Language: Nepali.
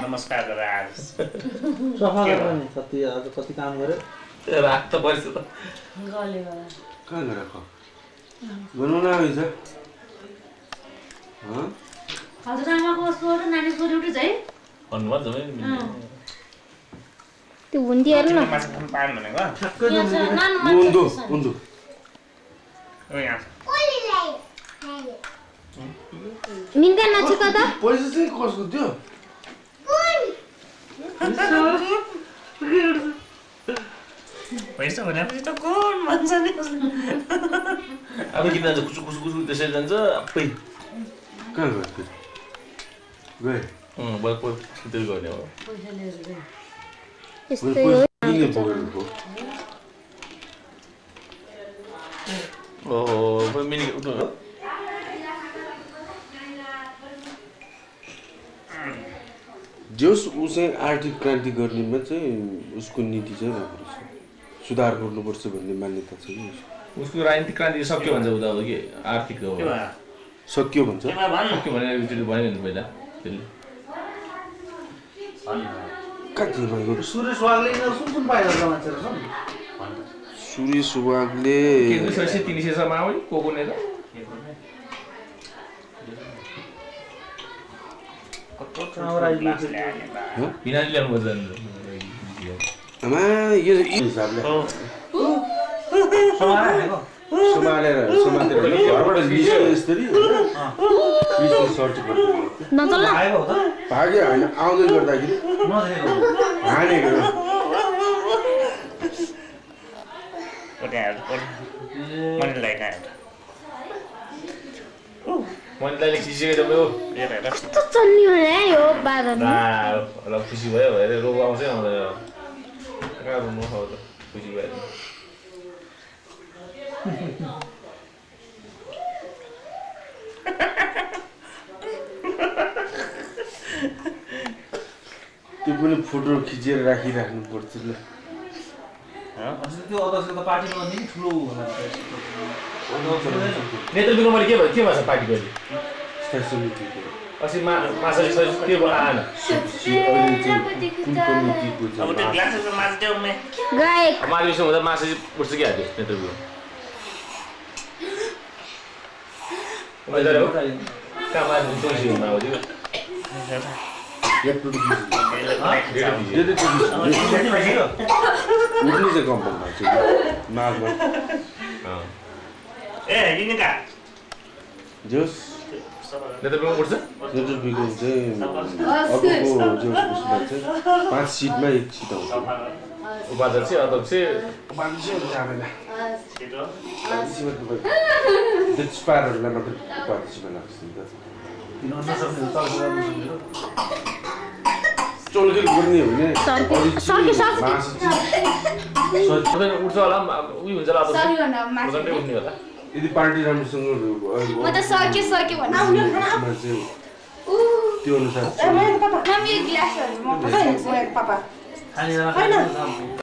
नमस्कार राज सफा गर्न नि कति आज कति काम गर्यो रात त पर्छ त गले गला कहाँ गएर ख बनाउन आइछ ह हजुरआमाको छोरो नानी छोरी उठे है भन्नु भन्छ नि त्यो हुन्दी हेर्नु न माछा खान पाएन भनेको ठ्याक्कै उन्दु उन्दु ओ यहाँ निन्दा नछिक त पैसा चाहिँ कसको थियो पैसा भनेपछि त कुन भन्छ नि अब किन जान्छ कुसु कुसु कुसु त्यसै जान्छ आफै कहाँ गयो त्यो गए बल्ब त्यो गर्ने हो पैसा लिएर गए यस्तै हो किन पक्रेको ओहो मिनी उठ्नु जोस ऊ चाहिँ आर्थिक क्रान्ति गर्नेमा चाहिँ उसको नीति चाहिँ राम्रो छ सुधार गर्नुपर्छ भन्ने मान्यता छ कि उसको राजनीतिक क्रान्ति सक्यो भन्छ उता अब के आर्थिक हो सक्यो भन्छ सक्यो भने त्यो भनेन नि पहिला त्यसले कहाँ थियो भाइको सूर्य स्वागले कुन कुन पाइरहेको मान्छेहरू छन् सूर्य सुवागले के 300 सम्म आउने को नेता बिना ल्याउनु पर्छ आमा यो हिसाबले समातेर घरबाट निस्क्यो यसरी होइन सर्च गर्नु नचल्ला आएको हो त भाग्यो होइन आउँदै गर्दाखेरि हानेको मनलाई खिचेको त कस्तो चल्नी हो नि यो बादमा ल खुसी भयो भने रोग आउँछ आउँदैन कहाँ रुनु हो त खुसी भयो त्यो पनि फोटो खिचेर राखिराख्नु पर्छ ल त्यो अध्यक्ष त पार्टीमा नि ठुलो होला नेतृत्वको मैले के भन्छ पार्टीको स्थायी समितिको अस्ति माछाले त्यो आएन अब त्यो ग्लासको माछ देऊ मे गायक मालिसमा हुँदा माछा उठ्छ कि हाल्यो नेतृत्वको मैले कहाँ मान्छे तुलसीमा हो त्यो उठ्ने चाहिँ कम्पनी भएको छ माघमा ए यिनीका जोस नेतृत्वमा उठ्छ नेतृत्वको चाहिँ अर्को जोसलाई चाहिँ 5 सिटमा 1 सिट आउँछ उपाध्यक्ष अध्यक्ष मान्छेहरू जाँदैन त्यसपाहरूलाई मात्रै उपाध्यक्षमा लाग्छ नि त चोलखेल गर्ने हो भने उठ्छ होला उयो हुन्छ होला उठ्ने होला यदि पार्टी राम्रोसँग म त सक्यो भन्नु त्यो अनुसार म यो ग्लासहरु म कसरी पापा